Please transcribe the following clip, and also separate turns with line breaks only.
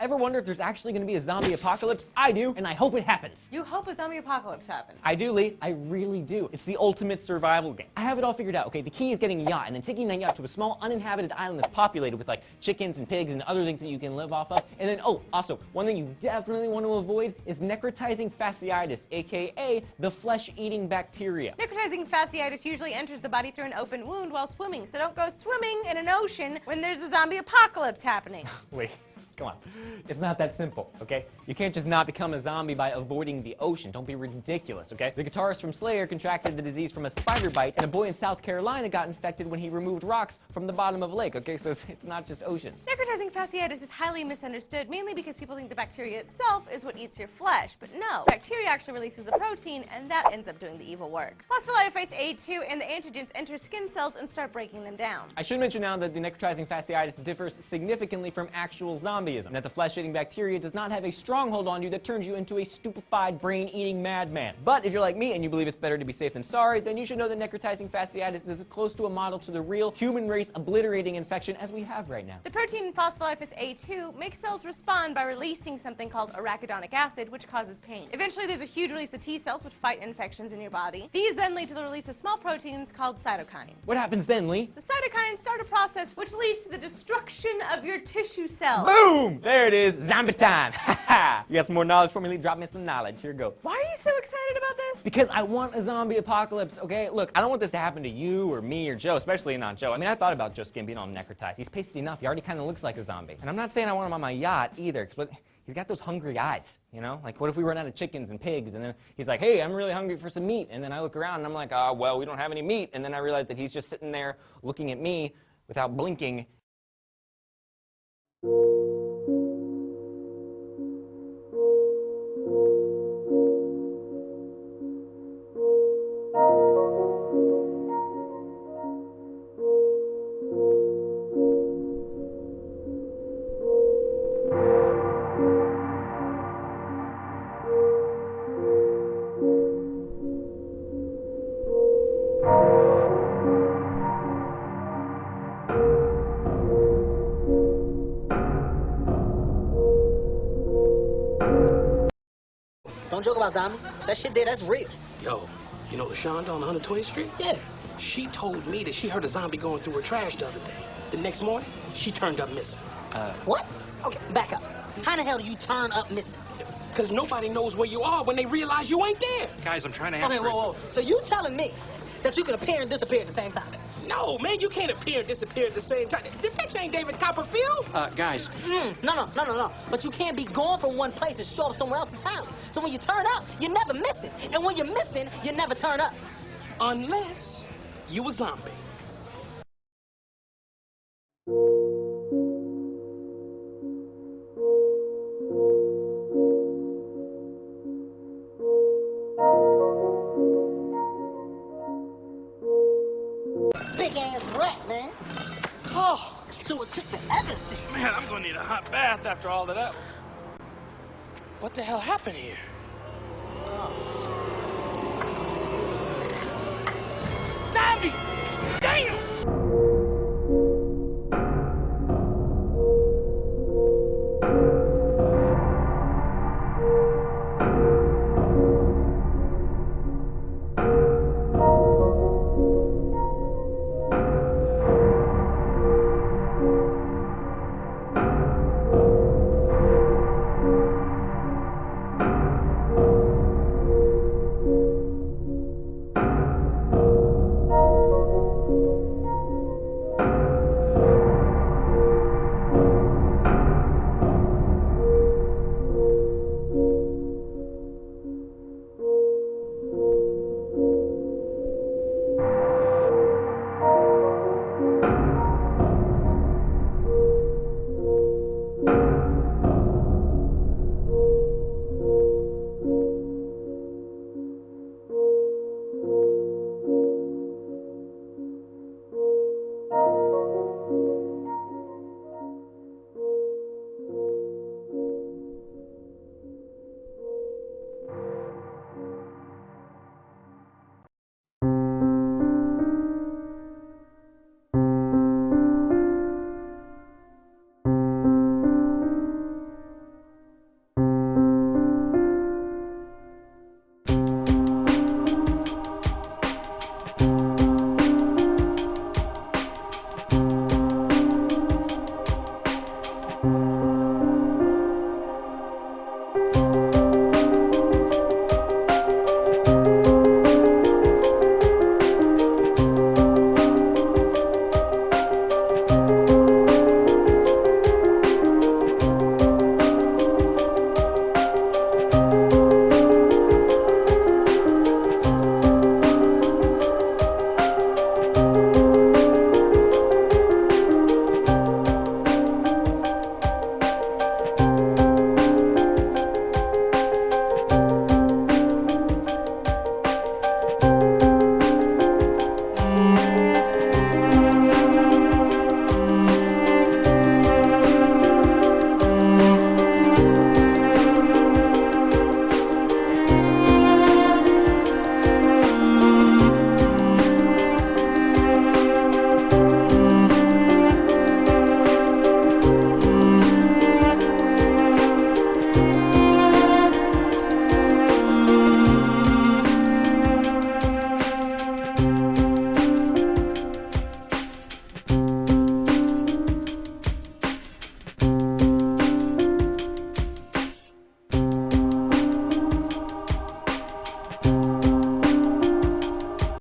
Ever wonder if there's actually going to be a zombie apocalypse? I do, and I hope it happens.
You hope a zombie apocalypse happens?
I do, Lee. I really do. It's the ultimate survival game. I have it all figured out, okay? The key is getting a yacht and then taking that yacht to a small uninhabited island that's populated with like chickens and pigs and other things that you can live off of. And then, oh, also, one thing you definitely want to avoid is necrotizing fasciitis, aka the flesh-eating bacteria.
Necrotizing fasciitis usually enters the body through an open wound while swimming, so don't go swimming in an ocean when there's a zombie apocalypse happening.
Wait. Come on. It's not that simple, okay? You can't just not become a zombie by avoiding the ocean. Don't be ridiculous, okay? The guitarist from Slayer contracted the disease from a spider bite, and a boy in South Carolina got infected when he removed rocks from the bottom of a lake, okay? So it's not just oceans.
Necrotizing fasciitis is highly misunderstood, mainly because people think the bacteria itself is what eats your flesh. But no, bacteria actually releases a protein, and that ends up doing the evil work. Phospholipase A2 and the antigens enter skin cells and start breaking them down.
I should mention now that the necrotizing fasciitis differs significantly from actual zombieism, and that the flesh-eating bacteria does not have a stronghold on you that turns you into a stupefied, brain-eating madman. But if you're like me and you believe it's better to be safe than sorry, then you should know that necrotizing fasciitis is as close to a model to the real human race obliterating infection as we have right now.
The protein phospholipase A2 makes cells respond by releasing something called arachidonic acid, which causes pain. Eventually, there's a huge release of T cells which fight infections in your body. These then lead to the release of small proteins called cytokines.
What happens then, Lee?
The cytokines start a process which leads to the destruction of your tissue cells.
Boom! There it is, zombie time. You got some more knowledge for me, Lee? Drop me some knowledge. Here you go.
Why are you so excited about this?
Because I want a zombie apocalypse, okay? Look, I don't want this to happen to you or me or Joe, especially not Joe. I mean, I thought about Joe's skin being all necrotized. He's pasty enough. He already kind of looks like a zombie. And I'm not saying I want him on my yacht either, but he's got those hungry eyes, you know? Like, what if we run out of chickens and pigs? And then he's like, hey, I'm really hungry for some meat. And then I look around and I'm like, well, we don't have any meat. And then I realize that he's just sitting there looking at me without blinking.
Don't joke about zombies. That shit there, that's real.
Yo, you know LaShonda on 120th Street?
Yeah.
She told me that she heard a zombie going through her trash the other day. The next morning, she turned up missing.
What? Okay, back up. How the hell do you turn up missing?
Because nobody knows where you are when they realize you ain't there.
Guys, I'm trying to answer.
Okay, whoa. So you telling me that you can appear and disappear at the same time?
No, man, you can't appear and disappear at the same time. The bitch ain't David Copperfield.
Guys.
No. But you can't be gone from one place and show up somewhere else entirely. So when you turn up, you're never missing. And when you're missing, you never turn up.
Unless you a zombie.
Big ass rat, man. Oh, so it took forever.
Man, I'm gonna need a hot bath after all of that.
What the hell happened here?